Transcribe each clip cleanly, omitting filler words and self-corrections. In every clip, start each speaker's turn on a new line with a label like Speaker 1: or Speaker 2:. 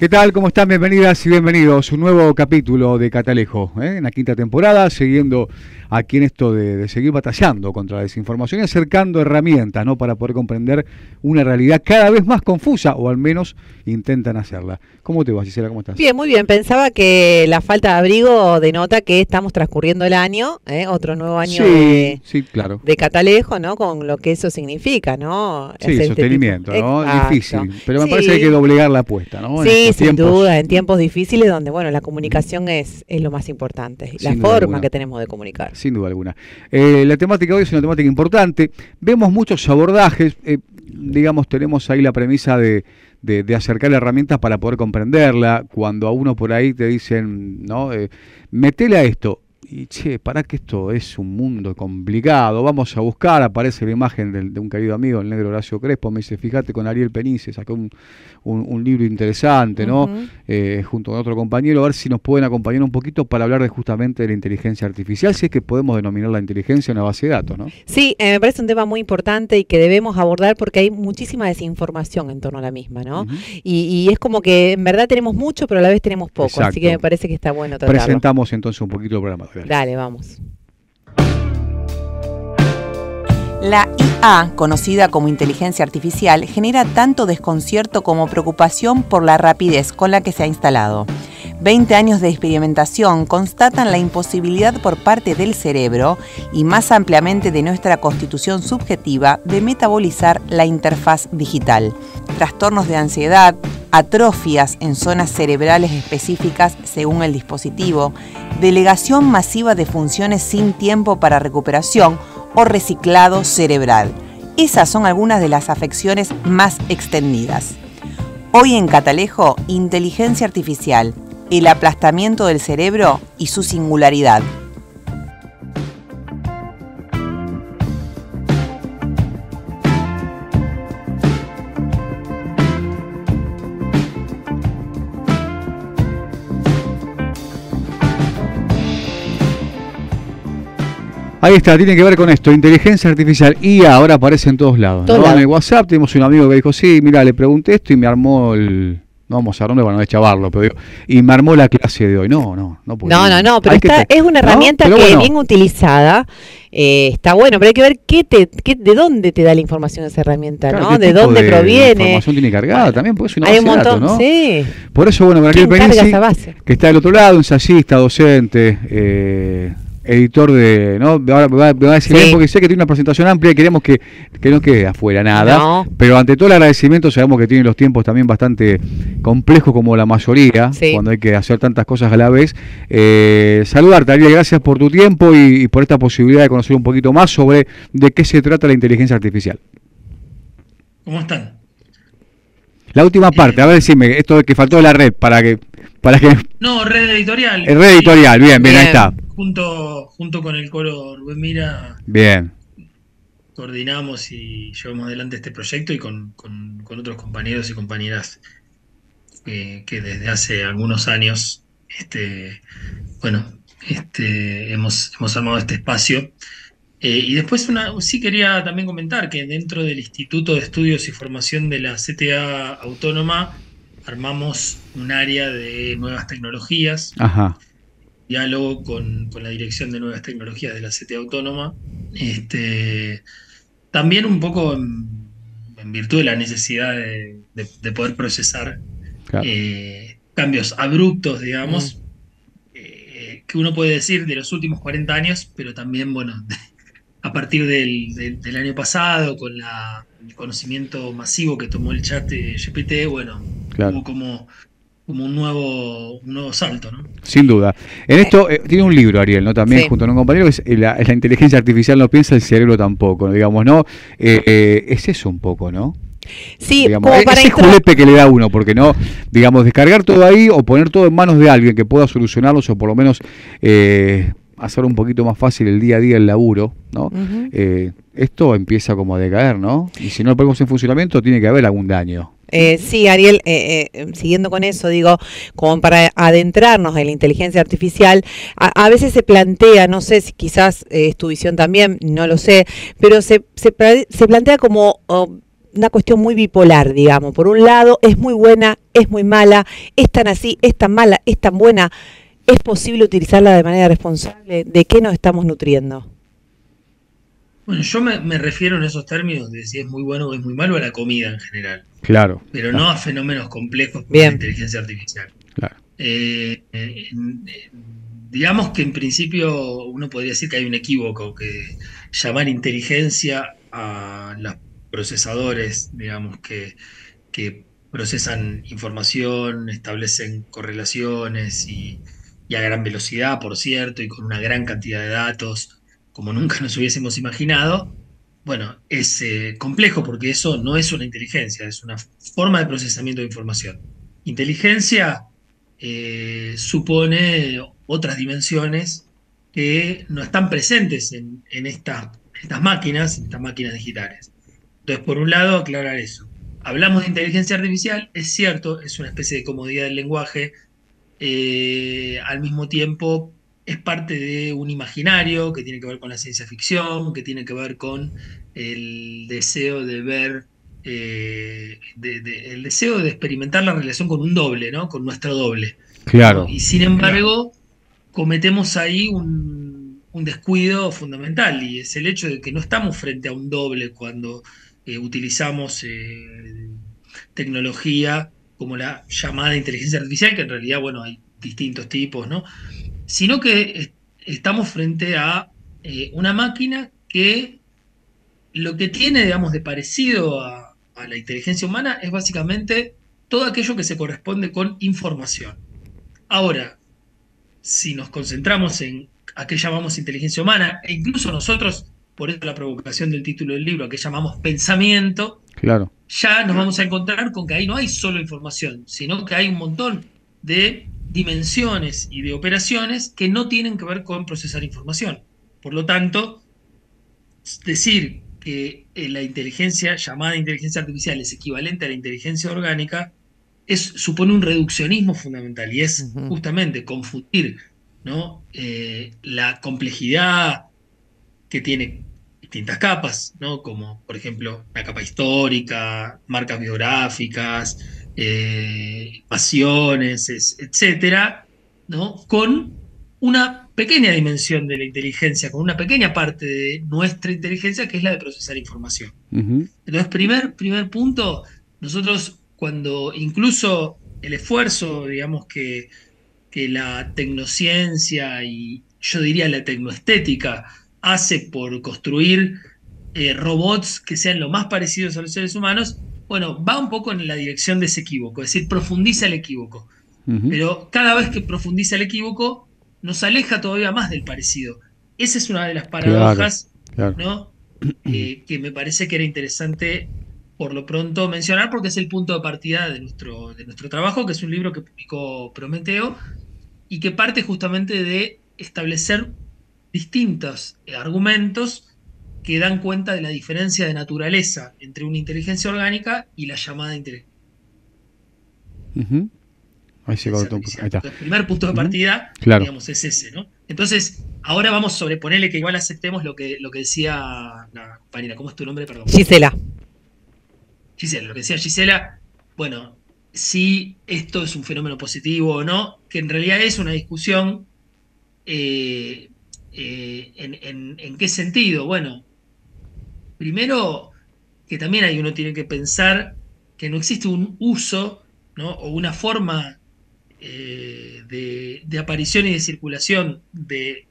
Speaker 1: ¿Qué tal? ¿Cómo están? Bienvenidas y bienvenidos a un nuevo capítulo de Catalejo, en la quinta temporada, siguiendo aquí en esto de seguir batallando contra la desinformación y acercando herramientas, ¿no?, para poder comprender una realidad cada vez más confusa, o al menos intentan hacerla. ¿Cómo te va, Gisela? ¿Cómo estás?
Speaker 2: Bien, muy bien. Pensaba que la falta de abrigo denota que estamos transcurriendo el año, otro nuevo año
Speaker 1: sí, claro,
Speaker 2: de Catalejo, ¿no? Con lo que eso significa, ¿no?
Speaker 1: Sí,
Speaker 2: Hacer
Speaker 1: sostenimiento, ¿no?
Speaker 2: Exacto.
Speaker 1: Difícil, pero me
Speaker 2: Sí.
Speaker 1: parece que hay que doblegar la apuesta, ¿no?
Speaker 2: Sí, sin duda, en tiempos difíciles donde, bueno, la comunicación es lo más importante, la forma que tenemos de comunicar.
Speaker 1: Sin duda alguna. La temática de hoy es una temática importante. Vemos muchos abordajes, digamos, tenemos ahí la premisa de acercar herramientas para poder comprenderla. Cuando a uno por ahí te dicen, ¿no? Metele a esto. Y para que esto es un mundo complicado, vamos a buscar, aparece la imagen de un querido amigo, el negro Horacio Crespo, me dice, fíjate, con Ariel Penice sacó un libro interesante, ¿no? Junto con otro compañero, a ver si nos pueden acompañar un poquito para hablar justamente de la inteligencia artificial, si es que podemos denominar la inteligencia una base de datos, ¿no?
Speaker 2: Sí, me parece un tema muy importante y que debemos abordar porque hay muchísima desinformación en torno a la misma, ¿no? Y es como que en verdad tenemos mucho, pero a la vez tenemos poco. Exacto. Así que me parece que está bueno tratarlo.
Speaker 1: Presentamos entonces un poquito el programa.
Speaker 2: Dale, vamos.
Speaker 3: La IA, conocida como inteligencia artificial, genera tanto desconcierto como preocupación por la rapidez con la que se ha instalado. 20 años de experimentación constatan la imposibilidad por parte del cerebro y más ampliamente de nuestra constitución subjetiva de metabolizar la interfaz digital. Trastornos de ansiedad, atrofias en zonas cerebrales específicas según el dispositivo, delegación masiva de funciones sin tiempo para recuperación o reciclado cerebral. Esas son algunas de las afecciones más extendidas. Hoy en Catalejo, inteligencia artificial, el aplastamiento del cerebro y su singularidad.
Speaker 1: Ahí está, tiene que ver con esto, inteligencia artificial, IA, ahora aparece en todos lados, ¿no? En el WhatsApp tenemos un amigo que dijo, sí, mira, le pregunté esto y me armó el... No vamos a hablar, bueno, de chavarlo, pero digo, y me armó la clase de hoy. No,
Speaker 2: pero es una herramienta que bueno, bien utilizada, está bueno, pero hay que ver de dónde te da la información esa herramienta, claro, ¿no? De dónde proviene.
Speaker 1: La información tiene cargada también, porque es una
Speaker 2: base
Speaker 1: de datos, ¿no?
Speaker 2: Sí.
Speaker 1: Por eso, bueno, Ariel Penice, que está del otro lado, ensayista, docente, editor de, ¿no? Ahora me va a decir bien porque sé que tiene una presentación amplia y queremos que no quede afuera nada, pero ante todo el agradecimiento sabemos que tiene los tiempos también bastante complejos como la mayoría, cuando hay que hacer tantas cosas a la vez. Saludarte, Ariel, gracias por tu tiempo y por esta posibilidad de conocer un poquito más sobre de qué se trata la inteligencia artificial.
Speaker 4: ¿Cómo están?
Speaker 1: La última parte, a ver, decime, esto de que faltó de la red, para que...
Speaker 4: No, red editorial.
Speaker 1: Red editorial, bien, ahí está.
Speaker 4: Junto con el coro Rubén Mira,
Speaker 1: bien,
Speaker 4: coordinamos y llevamos adelante este proyecto y con otros compañeros y compañeras que desde hace algunos años hemos armado este espacio. Y después sí quería también comentar que dentro del Instituto de Estudios y Formación de la CTA Autónoma armamos un área de nuevas tecnologías.
Speaker 1: Ajá.
Speaker 4: Diálogo con la Dirección de Nuevas Tecnologías de la CTA Autónoma, también un poco en virtud de la necesidad de poder procesar cambios abruptos, digamos, que uno puede decir de los últimos 40 años, pero también, bueno, a partir del año pasado, con el conocimiento masivo que tomó el chat GPT, bueno, hubo como un nuevo salto, ¿no?
Speaker 1: Sin duda. En esto tiene un libro, Ariel, ¿no? También junto a un compañero, que es la inteligencia artificial no piensa, el cerebro tampoco, digamos, ¿no? Es eso un poco, ¿no?
Speaker 2: Sí,
Speaker 1: digamos,
Speaker 2: como para
Speaker 1: ese julepe que le da uno, porque no, digamos, descargar todo ahí o poner todo en manos de alguien que pueda solucionarlos o por lo menos hacer un poquito más fácil el día a día el laburo, ¿no? Esto empieza como a decaer, ¿no? Y si no lo ponemos en funcionamiento, tiene que haber algún daño.
Speaker 2: Sí, Ariel, siguiendo con eso, digo, como para adentrarnos en la inteligencia artificial, a veces se plantea, no sé si quizás es tu visión también, no lo sé, pero se plantea como una cuestión muy bipolar, digamos. Por un lado, es muy buena, es muy mala, es tan así, es tan mala, es tan buena. ¿Es posible utilizarla de manera responsable? ¿De qué nos estamos nutriendo?
Speaker 4: Bueno, yo me refiero en esos términos de si es muy bueno o es muy malo a la comida en general.
Speaker 1: Claro.
Speaker 4: Pero no a fenómenos complejos como
Speaker 2: Bien.
Speaker 4: la inteligencia artificial.
Speaker 1: Claro.
Speaker 4: Digamos que en principio uno podría decir que hay un equívoco, que llamar inteligencia a los procesadores, digamos, que procesan información, establecen correlaciones y a gran velocidad, por cierto, y con una gran cantidad de datos, como nunca nos hubiésemos imaginado. Bueno, es complejo porque eso no es una inteligencia, es una forma de procesamiento de información. Inteligencia supone otras dimensiones que no están presentes en estas máquinas digitales. Entonces, por un lado, aclarar eso. Hablamos de inteligencia artificial, es cierto, es una especie de comodidad del lenguaje, al mismo tiempo es parte de un imaginario que tiene que ver con la ciencia ficción, que tiene que ver con el deseo de ver, el deseo de experimentar la relación con un doble, ¿no? Con nuestro doble.
Speaker 1: Claro.
Speaker 4: ¿No? Y sin embargo, cometemos ahí un descuido fundamental, y es el hecho de que no estamos frente a un doble cuando utilizamos tecnología como la llamada inteligencia artificial, que en realidad, bueno, hay distintos tipos, ¿no? Sino que estamos frente a una máquina que lo que tiene, digamos, de parecido a la inteligencia humana es básicamente todo aquello que se corresponde con información. Ahora, si nos concentramos en a qué llamamos inteligencia humana, e incluso nosotros, por eso la provocación del título del libro, a qué llamamos pensamiento,
Speaker 1: Claro.
Speaker 4: ya nos vamos a encontrar con que ahí no hay solo información, sino que hay un montón de dimensiones y de operaciones que no tienen que ver con procesar información. Por lo tanto, decir que la inteligencia llamada inteligencia artificial es equivalente a la inteligencia orgánica supone un reduccionismo fundamental, y es justamente confundir, ¿no? La complejidad que tiene distintas capas, ¿no? Como por ejemplo la capa histórica, marcas biográficas, pasiones, etcétera, ¿no? Con una pequeña dimensión de la inteligencia, con una pequeña parte de nuestra inteligencia, que es la de procesar información. Entonces, primer punto, nosotros cuando incluso el esfuerzo, digamos, que la tecnociencia y yo diría la tecnoestética hace por construir robots que sean lo más parecidos a los seres humanos, bueno, va un poco en la dirección de ese equívoco, es decir, profundiza el equívoco. Pero cada vez que profundiza el equívoco, nos aleja todavía más del parecido. Esa es una de las paradojas, claro. ¿No? Que me parece que era interesante por lo pronto mencionar, porque es el punto de partida de nuestro trabajo, que es un libro que publicó Prometeo, y que parte justamente de establecer distintos argumentos que dan cuenta de la diferencia de naturaleza entre una inteligencia orgánica y la llamada inteligencia.
Speaker 1: Ahí se cortó un poco. Ahí está.
Speaker 4: El primer punto de partida,
Speaker 1: claro,
Speaker 4: digamos, es ese, ¿no? Entonces, ahora vamos a sobreponerle que igual aceptemos lo que decía la compañera. ¿Cómo es tu nombre? Perdón.
Speaker 2: Gisela,
Speaker 4: lo que decía Gisela, bueno, si esto es un fenómeno positivo o no, que en realidad es una discusión. ¿En qué sentido? Bueno, primero que también uno tiene que pensar que no existe un uso, ¿no? O una forma de aparición y de circulación de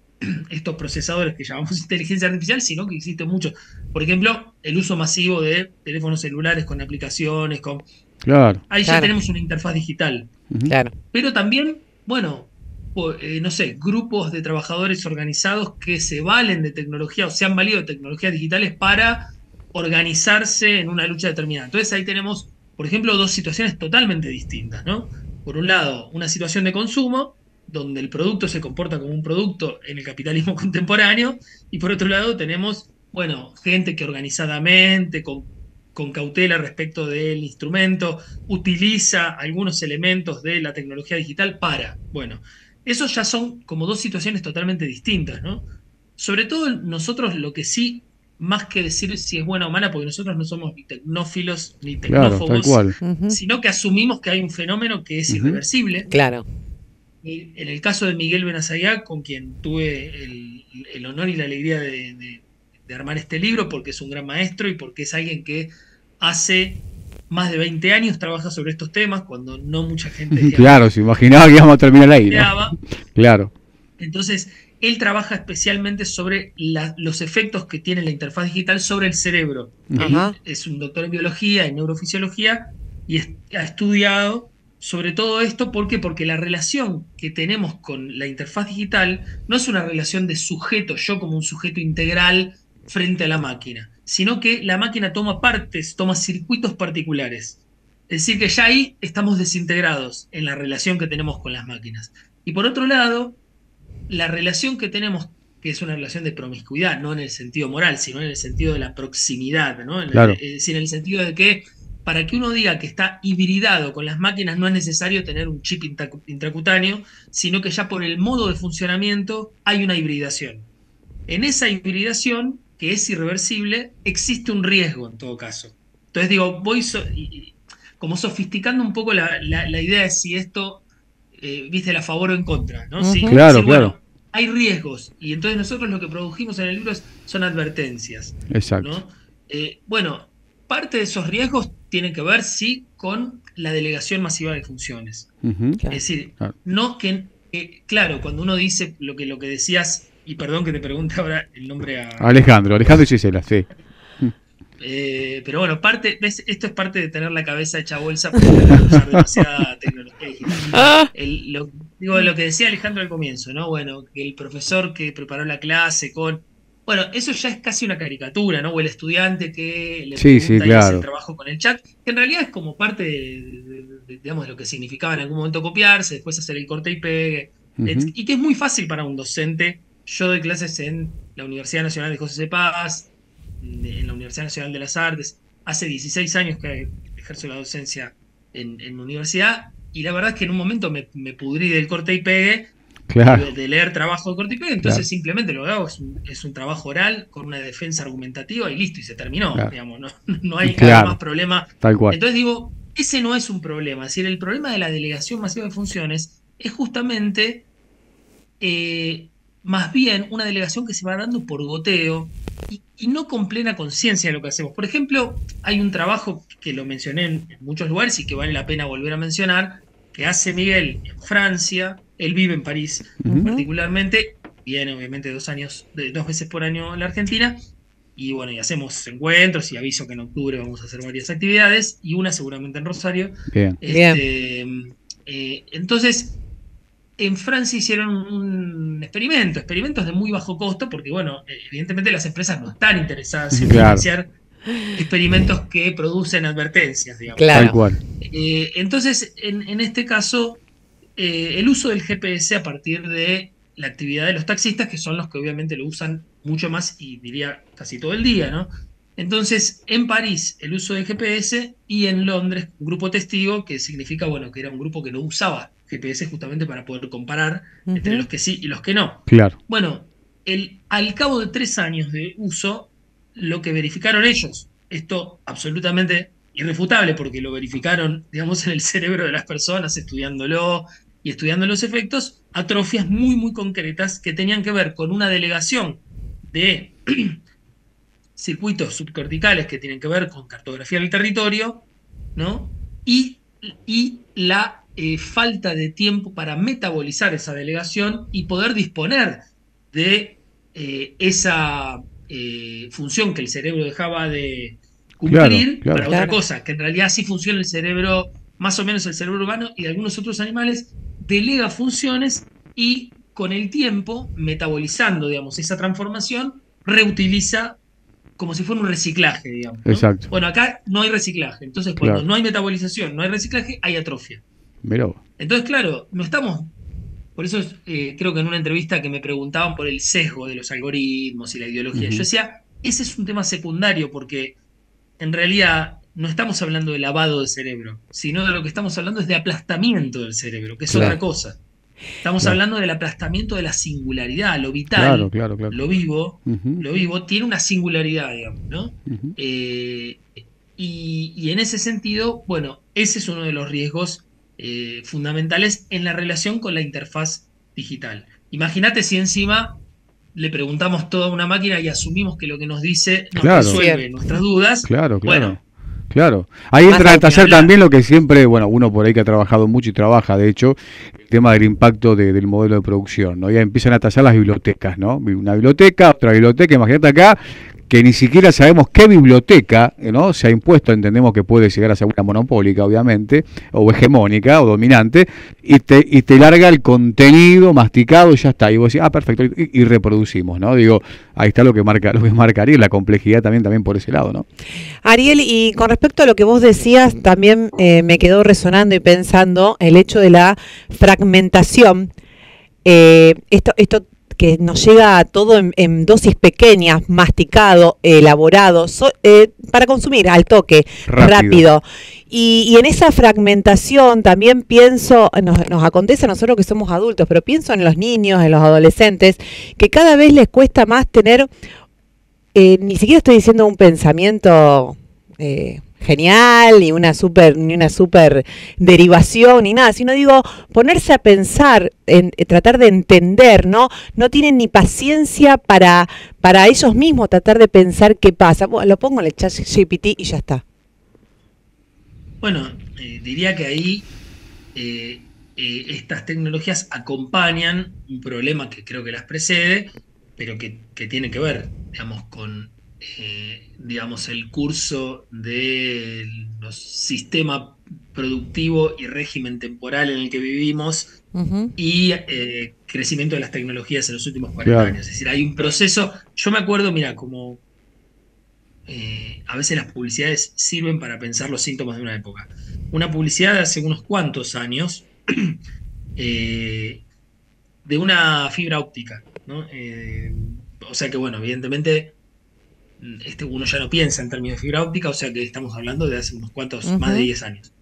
Speaker 4: estos procesadores que llamamos inteligencia artificial, sino que existen muchos. Por ejemplo, el uso masivo de teléfonos celulares con aplicaciones,
Speaker 1: Claro.
Speaker 4: Ahí ya tenemos una interfaz digital.
Speaker 2: Claro.
Speaker 4: Pero también, bueno, no sé, grupos de trabajadores organizados que se valen de tecnología o se han valido de tecnologías digitales para organizarse en una lucha determinada. Entonces ahí tenemos, por ejemplo, dos situaciones totalmente distintas, ¿no? Por un lado, una situación de consumo, donde el producto se comporta como un producto en el capitalismo contemporáneo, y por otro lado tenemos, bueno, gente que organizadamente, con cautela respecto del instrumento, utiliza algunos elementos de la tecnología digital para, bueno, esos ya son como dos situaciones totalmente distintas, ¿no? Sobre todo nosotros lo que sí más que decir si es buena o mala, porque nosotros no somos ni tecnófilos ni
Speaker 1: Claro, tal
Speaker 4: tecnófobos,
Speaker 1: cual.
Speaker 4: sino que asumimos que hay un fenómeno que es irreversible.
Speaker 2: Claro.
Speaker 4: En el caso de Miguel Benazayá, con quien tuve el honor y la alegría de armar este libro, porque es un gran maestro y porque es alguien que hace más de 20 años trabaja sobre estos temas, cuando no mucha gente...
Speaker 1: Claro, se imaginaba que íbamos a terminar ahí, ¿no? Claro.
Speaker 4: Entonces, él trabaja especialmente sobre los efectos que tiene la interfaz digital sobre el cerebro. Él es un doctor en biología, en neurofisiología, y ha estudiado sobre todo esto. ¿Por qué? Porque la relación que tenemos con la interfaz digital no es una relación de sujeto, yo como un sujeto integral frente a la máquina, sino que la máquina toma partes, toma circuitos particulares. Es decir, que ya ahí estamos desintegrados en la relación que tenemos con las máquinas. Y por otro lado, la relación que tenemos, que es una relación de promiscuidad, no en el sentido moral, sino en el sentido de la proximidad, ¿no?
Speaker 1: Claro.
Speaker 4: Es decir, en el sentido de que para que uno diga que está hibridado con las máquinas no es necesario tener un chip intracutáneo, sino que ya por el modo de funcionamiento hay una hibridación. En esa hibridación, que es irreversible, existe un riesgo en todo caso. Entonces digo, voy como sofisticando un poco la idea de si esto... viste, a favor o en contra, ¿no? ¿Sí?
Speaker 1: Claro,
Speaker 4: decir,
Speaker 1: claro.
Speaker 4: Bueno, hay riesgos, y entonces nosotros lo que produjimos en el libro son advertencias.
Speaker 1: Exacto.
Speaker 4: ¿No? Bueno, parte de esos riesgos tienen que ver, sí, con la delegación masiva de funciones. Es decir, no que, claro, cuando uno dice lo que decías, y perdón que te pregunte ahora el nombre a...
Speaker 1: Alejandro y Gisela, sí.
Speaker 4: Pero bueno, esto es parte de tener la cabeza hecha bolsa porque usar demasiada tecnología digital. Lo que decía Alejandro al comienzo, ¿no? Bueno, que el profesor que preparó la clase con... Bueno, eso ya es casi una caricatura, ¿no? O el estudiante que le pregunta y hace el trabajo con el chat, que en realidad es como parte digamos, de lo que significaba en algún momento copiarse, después hacer el corte y pegue, y que es muy fácil para un docente. Yo doy clases en la Universidad Nacional de José C. Paz, en la Universidad Nacional de las Artes, hace 16 años que ejerzo la docencia en mi universidad, y la verdad es que en un momento me pudrí del corte y pegue, de leer trabajo de corte y pegue, entonces simplemente lo que hago es un trabajo oral con una defensa argumentativa y listo, y se terminó, digamos, no hay más problema.
Speaker 1: Tal cual.
Speaker 4: Entonces digo, ese no es un problema, es decir, el problema de la delegación masiva de funciones es justamente... más bien una delegación que se va dando por goteo y no con plena conciencia de lo que hacemos. Por ejemplo, hay un trabajo que lo mencioné en muchos lugares y que vale la pena volver a mencionar, que hace Miguel en Francia. Él vive en París particularmente, viene obviamente 2 veces por año a la Argentina, y bueno, y hacemos encuentros, y aviso que en octubre vamos a hacer varias actividades, y una seguramente en Rosario.
Speaker 1: Bien.
Speaker 4: Entonces, en Francia hicieron experimentos de muy bajo costo, porque bueno, evidentemente las empresas no están interesadas en financiar experimentos que producen advertencias, digamos.
Speaker 1: Tal cual.
Speaker 4: Entonces, en este caso, el uso del GPS a partir de la actividad de los taxistas, que son los que obviamente lo usan mucho más y diría casi todo el día, ¿no? Entonces, en París, el uso del GPS, y en Londres, un grupo testigo, que significa, bueno, que era un grupo que no usaba GPS justamente para poder comparar entre los que sí y los que no.
Speaker 1: Claro.
Speaker 4: Bueno, al cabo de 3 años de uso, lo que verificaron ellos, esto absolutamente irrefutable porque lo verificaron, digamos, en el cerebro de las personas, estudiándolo y estudiando los efectos, atrofias muy, muy concretas que tenían que ver con una delegación de circuitos subcorticales que tienen que ver con cartografía del territorio, ¿no? Y la falta de tiempo para metabolizar esa delegación y poder disponer de esa función que el cerebro dejaba de cumplir para otra cosa, que en realidad sí funciona el cerebro, más o menos el cerebro humano y de algunos otros animales, delega funciones y con el tiempo, metabolizando, digamos, esa transformación, reutiliza como si fuera un reciclaje, digamos, ¿no?
Speaker 1: Exacto.
Speaker 4: Bueno, acá no hay reciclaje, entonces cuando no hay metabolización, no hay reciclaje, hay atrofia.
Speaker 1: Mirá.
Speaker 4: Entonces, claro, no estamos... Por eso creo que en una entrevista que me preguntaban por el sesgo de los algoritmos y la ideología, yo decía, ese es un tema secundario porque en realidad no estamos hablando de lavado de cerebro, sino de lo que estamos hablando es de aplastamiento del cerebro, que es otra cosa. Estamos hablando del aplastamiento de la singularidad, lo vital, lo vivo, tiene una singularidad, digamos, ¿no? Y en ese sentido, bueno, ese es uno de los riesgos fundamentales en la relación con la interfaz digital. Imagínate si encima le preguntamos todo a una máquina y asumimos que lo que nos dice nos resuelve nuestras dudas.
Speaker 1: Claro. Ahí entra a detallar también lo que siempre, bueno, uno por ahí que ha trabajado mucho y trabaja, de hecho, el tema del impacto del modelo de producción, ¿no? Ya empiezan a tallar las bibliotecas, ¿no? Una biblioteca, otra biblioteca, imagínate acá, que ni siquiera sabemos qué biblioteca, ¿no? Se ha impuesto, entendemos que puede llegar a ser una monopólica, obviamente, o hegemónica, o dominante, y te larga el contenido masticado y ya está. Y vos decís, perfecto, y reproducimos, ¿no? Digo, ahí está lo que marcaría la complejidad también por ese lado, ¿no?
Speaker 2: Ariel, y con respecto a lo que vos decías, también me quedó resonando y pensando el hecho de la fragmentación. Esto que nos llega a todo en dosis pequeñas, masticado, elaborado, para consumir al toque, rápido. Y en esa fragmentación también pienso, nos acontece a nosotros que somos adultos, pero pienso en los niños, en los adolescentes, que cada vez les cuesta más tener, ni siquiera estoy diciendo un pensamiento genial, ni una super derivación, ni nada, sino digo, ponerse a pensar, tratar de entender, ¿no? No tienen ni paciencia para ellos mismos tratar de pensar qué pasa. Bueno, lo pongo en el chat GPT y ya está.
Speaker 4: Bueno, diría que ahí estas tecnologías acompañan un problema que creo que las precede, pero que tiene que ver, digamos, con el curso del sistema productivo y régimen temporal en el que vivimos y crecimiento de las tecnologías en los últimos 40 años. Es decir, hay un proceso. Yo me acuerdo, mira, como a veces las publicidades sirven para pensar los síntomas de una época. Una publicidad de hace unos cuantos años de una fibra óptica, ¿no? O sea que, bueno, evidentemente uno ya no piensa en términos de fibra óptica, o sea que estamos hablando de hace unos cuantos, más de 10 años.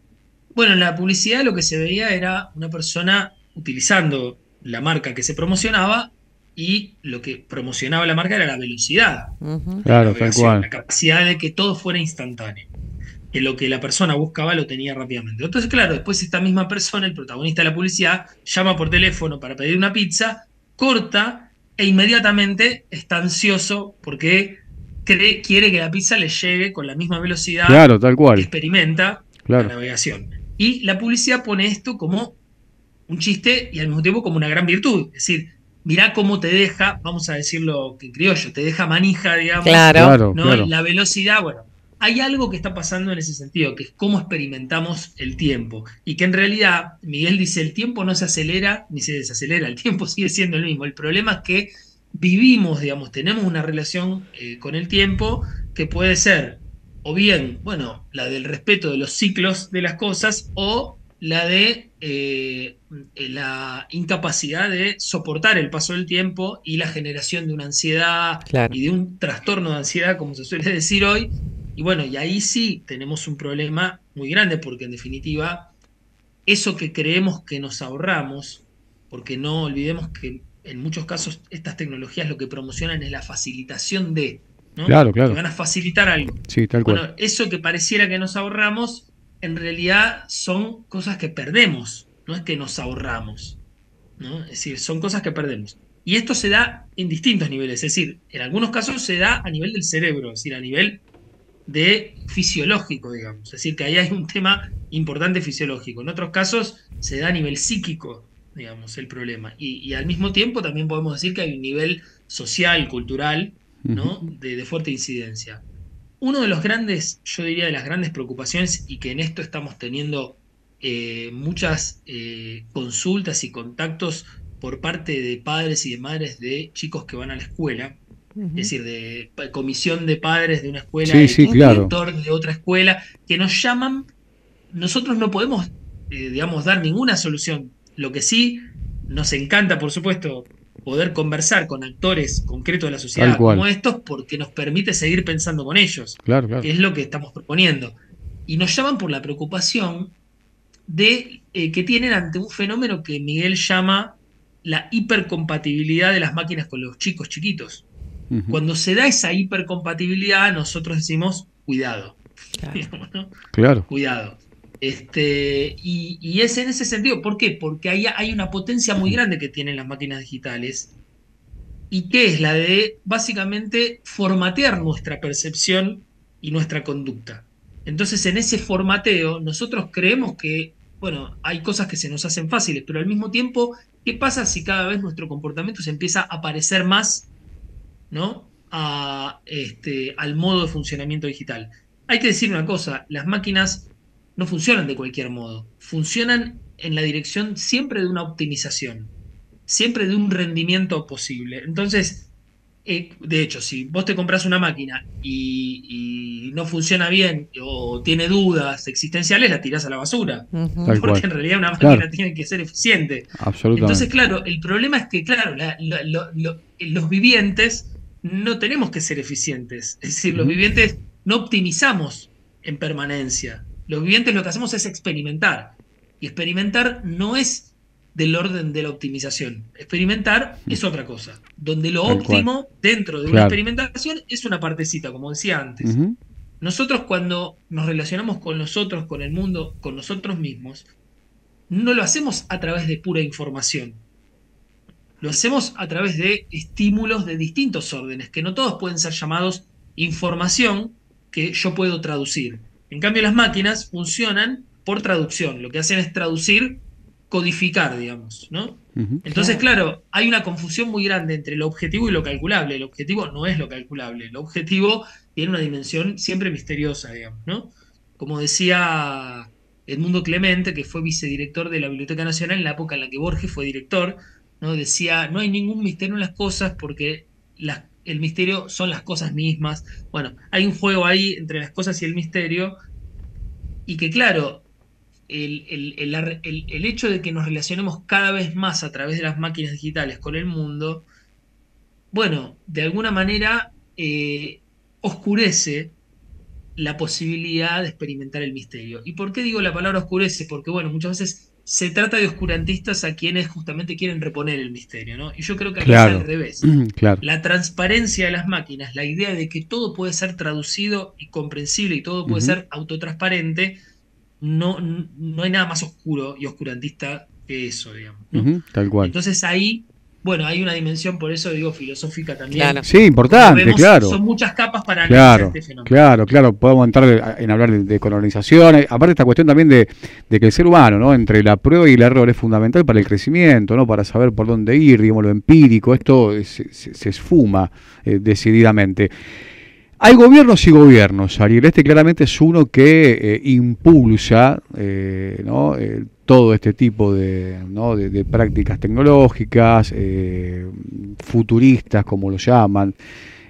Speaker 4: Bueno, en la publicidad lo que se veía era una persona utilizando la marca que se promocionaba, y lo que promocionaba la marca era la velocidad,
Speaker 1: Claro, tal cual.
Speaker 4: la capacidad de que todo fuera instantáneo, que lo que la persona buscaba lo tenía rápidamente. Entonces, claro, después esta misma persona, el protagonista de la publicidad, llama por teléfono para pedir una pizza, corta e inmediatamente está ansioso porque quiere que la pizza le llegue con la misma velocidad,
Speaker 1: tal cual,
Speaker 4: que experimenta la navegación. Y la publicidad pone esto como un chiste y al mismo tiempo como una gran virtud. Es decir, mirá cómo te deja, vamos a decirlo en criollo, te deja manija, digamos. ¿no? La velocidad, bueno, hay algo que está pasando en ese sentido, que es cómo experimentamos el tiempo. Y que en realidad, Miguel dice, el tiempo no se acelera ni se desacelera, el tiempo sigue siendo el mismo. El problema es que vivimos, digamos, tenemos una relación con el tiempo que puede ser, o bien, bueno, la del respeto de los ciclos de las cosas, o la de la incapacidad de soportar el paso del tiempo y la generación de una ansiedad y de un trastorno de ansiedad, como se suele decir hoy. Y bueno, y ahí sí tenemos un problema muy grande, porque en definitiva, eso que creemos que nos ahorramos, porque no olvidemos que en muchos casos estas tecnologías lo que promocionan es la facilitación de, ¿no? Que van a facilitar algo.
Speaker 1: Sí, tal cual.
Speaker 4: Bueno, eso que pareciera que nos ahorramos, en realidad son cosas que perdemos, no es que nos ahorramos, ¿no? Es decir, son cosas que perdemos. Y esto se da en distintos niveles, es decir, en algunos casos se da a nivel del cerebro, es decir, a nivel de fisiológico, digamos. Es decir, que ahí hay un tema importante fisiológico. En otros casos se da a nivel psíquico, digamos, el problema. Y al mismo tiempo también podemos decir que hay un nivel social, cultural, ¿no? de fuerte incidencia. Uno de los grandes, yo diría, de las grandes preocupaciones, y que en esto estamos teniendo muchas consultas y contactos por parte de padres y de madres de chicos que van a la escuela, es decir, de comisión de padres de una escuela y un director de otra escuela, que nos llaman. Nosotros no podemos, digamos, dar ninguna solución. Lo que sí nos encanta, por supuesto, poder conversar con actores concretos de la sociedad como estos, porque nos permite seguir pensando con ellos, que es lo que estamos proponiendo. Y nos llaman por la preocupación que tienen ante un fenómeno que Miguel llama la hipercompatibilidad de las máquinas con los chicos chiquitos. Cuando se da esa hipercompatibilidad, nosotros decimos, cuidado.
Speaker 2: Claro.
Speaker 4: Digamos, ¿no?
Speaker 1: Claro.
Speaker 4: Cuidado. Y es en ese sentido. ¿Por qué? Porque hay una potencia muy grande que tienen las máquinas digitales, y que es la de básicamente formatear nuestra percepción y nuestra conducta. Entonces, en ese formateo, nosotros creemos que, bueno, hay cosas que se nos hacen fáciles, pero al mismo tiempo, ¿qué pasa si cada vez nuestro comportamiento se empieza a parecer más, ¿no?, al modo de funcionamiento digital? Hay que decir una cosa, las máquinas no funcionan de cualquier modo, funcionan en la dirección siempre de una optimización, siempre de un rendimiento posible. Entonces, de hecho, si vos te compras una máquina y no funciona bien o tiene dudas existenciales, la tirás a la basura.
Speaker 2: Ujú.
Speaker 4: Porque en realidad una máquina tiene que ser eficiente.
Speaker 1: Absolutamente.
Speaker 4: Entonces, claro, el problema es que, claro, los vivientes no tenemos que ser eficientes. Es decir, los vivientes no optimizamos en permanencia. Los vivientes lo que hacemos es experimentar. Y experimentar no es del orden de la optimización. Experimentar es otra cosa. Donde lo
Speaker 1: Tal
Speaker 4: óptimo dentro de una experimentación es una partecita, como decía antes. Nosotros, cuando nos relacionamos con nosotros, con el mundo, con nosotros mismos, no lo hacemos a través de pura información. Lo hacemos a través de estímulos de distintos órdenes, que no todos pueden ser llamados información que yo puedo traducir. En cambio, las máquinas funcionan por traducción. Lo que hacen es traducir, codificar, digamos, ¿no? Entonces, claro, hay una confusión muy grande entre lo objetivo y lo calculable. El objetivo no es lo calculable. El objetivo tiene una dimensión siempre misteriosa, digamos, ¿no? Como decía Edmundo Clemente, que fue vicedirector de la Biblioteca Nacional en la época en la que Borges fue director, ¿no? Decía, no hay ningún misterio en las cosas porque el misterio son las cosas mismas. Bueno, hay un juego ahí entre las cosas y el misterio, y que, claro, el hecho de que nos relacionemos cada vez más a través de las máquinas digitales con el mundo, bueno, de alguna manera oscurece la posibilidad de experimentar el misterio. ¿Y por qué digo la palabra oscurece? Porque, bueno, muchas veces se trata de oscurantistas a quienes justamente quieren reponer el misterio, ¿no? Y yo creo que aquí es al revés. La transparencia de las máquinas, la idea de que todo puede ser traducido y comprensible y todo puede ser autotransparente, no hay nada más oscuro y oscurantista que eso, digamos, ¿no?
Speaker 1: Tal cual.
Speaker 4: Entonces ahí, bueno, hay una dimensión, por eso digo, filosófica también.
Speaker 2: Claro.
Speaker 1: Sí, importante,
Speaker 4: vemos,
Speaker 1: claro.
Speaker 4: Son muchas capas para analizar este fenómeno.
Speaker 1: Claro, podemos entrar en hablar de colonización. Aparte, esta cuestión también de que el ser humano, ¿no?, entre la prueba y el error es fundamental para el crecimiento, ¿no?, para saber por dónde ir, digamos, lo empírico. Esto se esfuma decididamente. Hay gobiernos y gobiernos, Ariel. Este claramente es uno que impulsa ¿no?, todo este tipo de prácticas tecnológicas, futuristas, como lo llaman.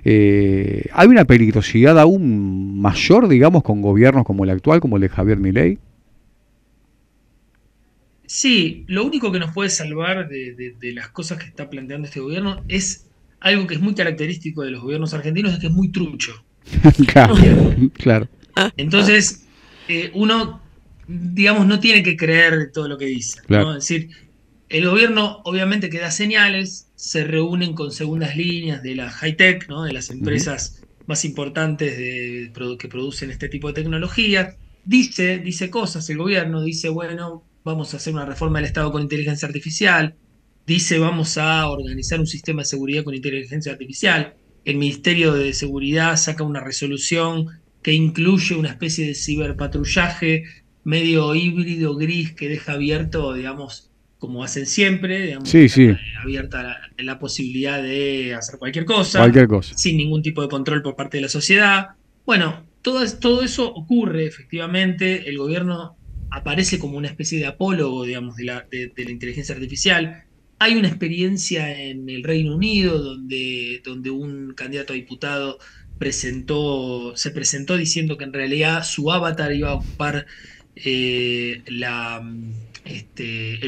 Speaker 1: ¿Hay una peligrosidad aún mayor, digamos, con gobiernos como el actual, como el de Javier Milei?
Speaker 4: Sí, lo único que nos puede salvar de las cosas que está planteando este gobierno es algo que es muy característico de los gobiernos argentinos, es que es muy trucho.
Speaker 1: Claro.
Speaker 4: Entonces, uno, digamos, no tiene que creer todo lo que dice, ¿no? Es decir, el gobierno obviamente que da señales, se reúnen con segundas líneas de la high-tech, ¿no?, de las empresas más importantes que producen este tipo de tecnología. Dice cosas, el gobierno dice, bueno, vamos a hacer una reforma del Estado con inteligencia artificial, dice, vamos a organizar un sistema de seguridad con inteligencia artificial. El Ministerio de Seguridad saca una resolución que incluye una especie de ciberpatrullaje medio híbrido, gris, que deja abierto, digamos, como hacen siempre, digamos, abierta la posibilidad de hacer cualquier cosa, sin ningún tipo de control por parte de la sociedad. Bueno, todo eso ocurre, efectivamente. El gobierno aparece como una especie de apólogo, digamos, de la inteligencia artificial. Hay una experiencia en el Reino Unido donde un candidato a diputado se presentó diciendo que en realidad su avatar iba a ocupar el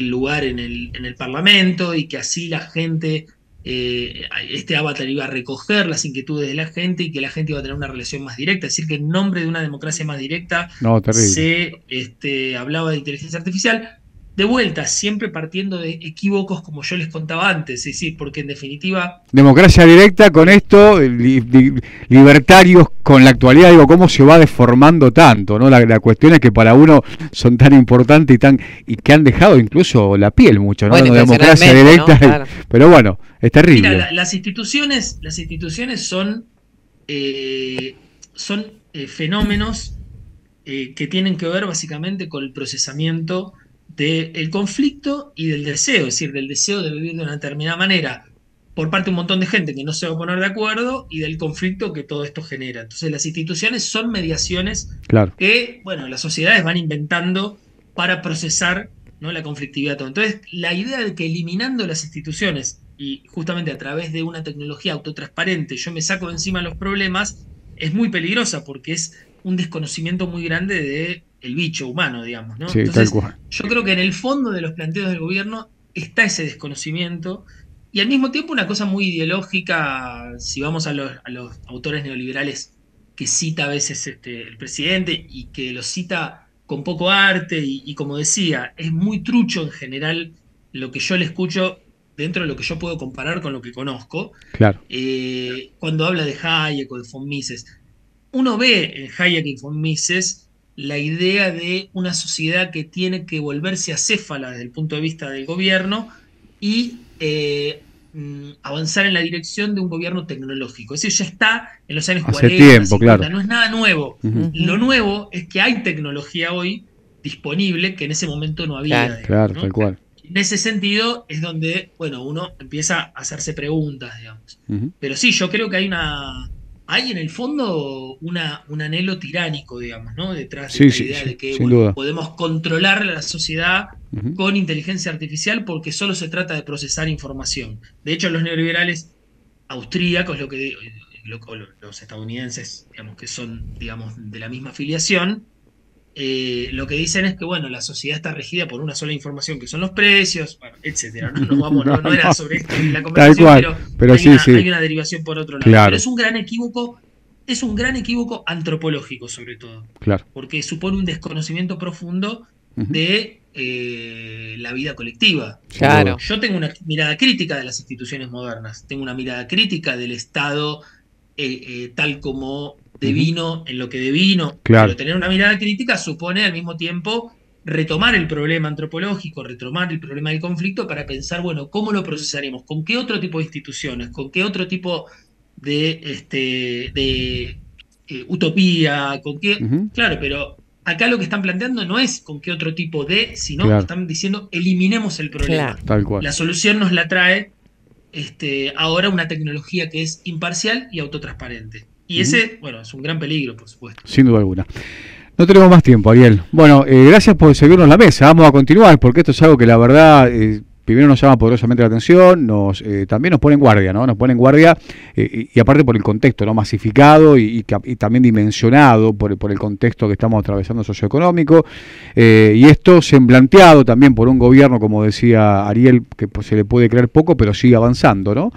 Speaker 4: lugar en el Parlamento, y que así la gente este avatar iba a recoger las inquietudes de la gente y que la gente iba a tener una relación más directa, es decir, que en nombre de una democracia más directa se hablaba de inteligencia artificial. De vuelta, siempre partiendo de equívocos, como yo les contaba antes, es decir, porque en definitiva...
Speaker 1: Democracia directa con esto, libertarios con la actualidad, digo, cómo se va deformando tanto, ¿no? La cuestión es que para uno son tan importantes y que han dejado incluso la piel mucho, ¿no?
Speaker 2: Bueno,
Speaker 1: democracia directa, ¿no? Claro. Pero bueno, es terrible.
Speaker 4: Mira, las instituciones son fenómenos que tienen que ver básicamente con el procesamiento del conflicto y del deseo, es decir, del deseo de vivir de una determinada manera por parte de un montón de gente que no se va a poner de acuerdo y del conflicto que todo esto genera. Entonces las instituciones son mediaciones que, bueno, las sociedades van inventando para procesar, ¿no?, la conflictividad. Entonces la idea de que eliminando las instituciones y justamente a través de una tecnología autotransparente yo me saco de encima los problemas es muy peligrosa porque es un desconocimiento muy grande de el bicho humano, digamos, ¿no?
Speaker 1: Sí,
Speaker 4: entonces,
Speaker 1: tal cual.
Speaker 4: yo creo que en el fondo de los planteos del gobierno está ese desconocimiento y al mismo tiempo una cosa muy ideológica, si vamos a los autores neoliberales que cita a veces el presidente y que los cita con poco arte y como decía, es muy trucho en general lo que yo le escucho dentro de lo que yo puedo comparar con lo que conozco.
Speaker 1: Claro.
Speaker 4: Cuando habla de Hayek o de von Mises, uno ve en Hayek y von Mises la idea de una sociedad que tiene que volverse acéfala desde el punto de vista del gobierno y avanzar en la dirección de un gobierno tecnológico. Es decir, ya está en los años 40,
Speaker 1: tiempo,
Speaker 4: 50,
Speaker 1: claro.
Speaker 4: No es nada nuevo.
Speaker 1: Uh-huh.
Speaker 4: Lo nuevo es que hay tecnología hoy disponible que en ese momento no había.
Speaker 1: Claro,
Speaker 4: digamos,
Speaker 1: claro,
Speaker 4: ¿no?
Speaker 1: tal cual.
Speaker 4: En ese sentido es donde, bueno, uno empieza a hacerse preguntas, digamos.
Speaker 1: Uh-huh.
Speaker 4: Pero sí, yo creo que hay en el fondo un anhelo tiránico, digamos, ¿no? Detrás de la idea de que podemos controlar la sociedad uh-huh. con inteligencia artificial porque solo se trata de procesar información. De hecho, los neoliberales austríacos, los estadounidenses, digamos, que son, digamos, de la misma filiación, lo que dicen es que, bueno, la sociedad está regida por una sola información, que son los precios, bueno, etcétera. No era sobre esto la conversación, pero hay una derivación por otro lado.
Speaker 1: Claro.
Speaker 4: Pero es un gran equívoco antropológico, sobre todo.
Speaker 1: Claro.
Speaker 4: Porque supone un desconocimiento profundo uh-huh. de la vida colectiva.
Speaker 2: Claro.
Speaker 4: Yo tengo una mirada crítica de las instituciones modernas, tengo una mirada crítica del Estado tal como devino en lo que devino,
Speaker 1: claro.
Speaker 4: Pero tener una mirada crítica supone al mismo tiempo retomar el problema antropológico, retomar el problema del conflicto para pensar, bueno, ¿cómo lo procesaremos? ¿Con qué otro tipo de instituciones? ¿Con qué otro tipo de utopía? ¿Con qué? Uh-huh. Claro, pero acá lo que están planteando no es con qué otro tipo de, sino claro. Están diciendo eliminemos el problema.
Speaker 2: Claro.
Speaker 1: Tal cual.
Speaker 4: La solución nos la trae ahora una tecnología que es imparcial y autotransparente. Y ese, bueno, es un gran peligro, por supuesto.
Speaker 1: Sin duda alguna. No tenemos más tiempo, Ariel. Bueno, gracias por seguirnos la mesa. Vamos a continuar, porque esto es algo que la verdad, primero nos llama poderosamente la atención, también nos pone en guardia, ¿no? Nos pone en guardia, y aparte por el contexto, ¿no? Masificado y también dimensionado por el contexto que estamos atravesando socioeconómico. Y esto semblanteado también por un gobierno, como decía Ariel, que pues, se le puede creer poco, pero sigue avanzando, ¿no?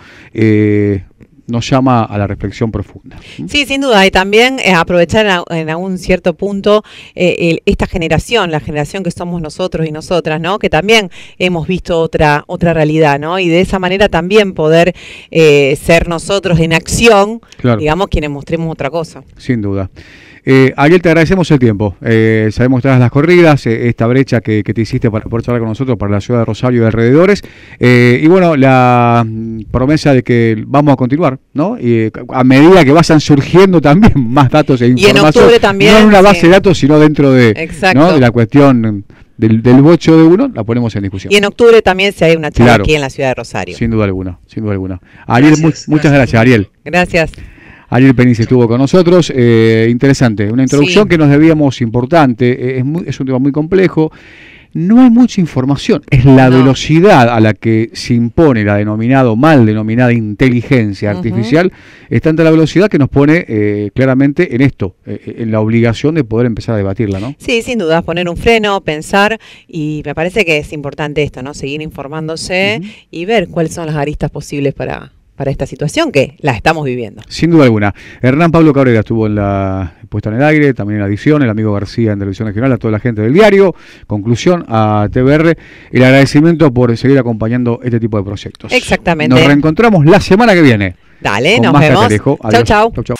Speaker 1: Nos llama a la reflexión profunda.
Speaker 2: Sí, sin duda, y también aprovechar en algún cierto punto esta generación, la generación que somos nosotros y nosotras, ¿no? Que también hemos visto otra realidad, ¿no? Y de esa manera también poder ser nosotros en acción, claro. Digamos, quienes mostremos otra cosa.
Speaker 1: Sin duda. Ariel, te agradecemos el tiempo. Sabemos que estás las corridas, esta brecha que te hiciste para poder charlar con nosotros para la ciudad de Rosario y de alrededores. Y bueno, la promesa de que vamos a continuar, ¿no? Y a medida que vayan surgiendo también más datos e información.
Speaker 2: Y en octubre también.
Speaker 1: No en una base de datos, sino dentro de, ¿no? De la cuestión del bocho de uno, la ponemos en discusión.
Speaker 2: Y en octubre también se hay una charla claro. Aquí en la ciudad de Rosario.
Speaker 1: Sin duda alguna, sin duda alguna. Ariel, muchas gracias, Ariel.
Speaker 2: Gracias.
Speaker 1: Ariel Penice estuvo con nosotros, interesante, una introducción sí. Que nos debíamos importante, es un tema muy complejo, no hay mucha información. Es la velocidad a la que se impone la mal denominada inteligencia artificial, es tanta la velocidad que nos pone claramente en esto, en la obligación de poder empezar a debatirla, ¿no?
Speaker 2: Sí, sin duda, poner un freno, pensar, y me parece que es importante esto, ¿no? Seguir informándose y ver cuáles son las aristas posibles para esta situación que la estamos viviendo. Sin
Speaker 1: duda alguna. Hernán Pablo Cabrera estuvo en la puesta en el aire, también en la edición, el amigo García en Televisión Regional, a toda la gente del diario. Conclusión, a TBR, el agradecimiento por seguir acompañando este tipo de proyectos.
Speaker 2: Exactamente.
Speaker 1: Nos reencontramos la semana que viene.
Speaker 2: Dale, nos vemos.
Speaker 1: Chau, chau.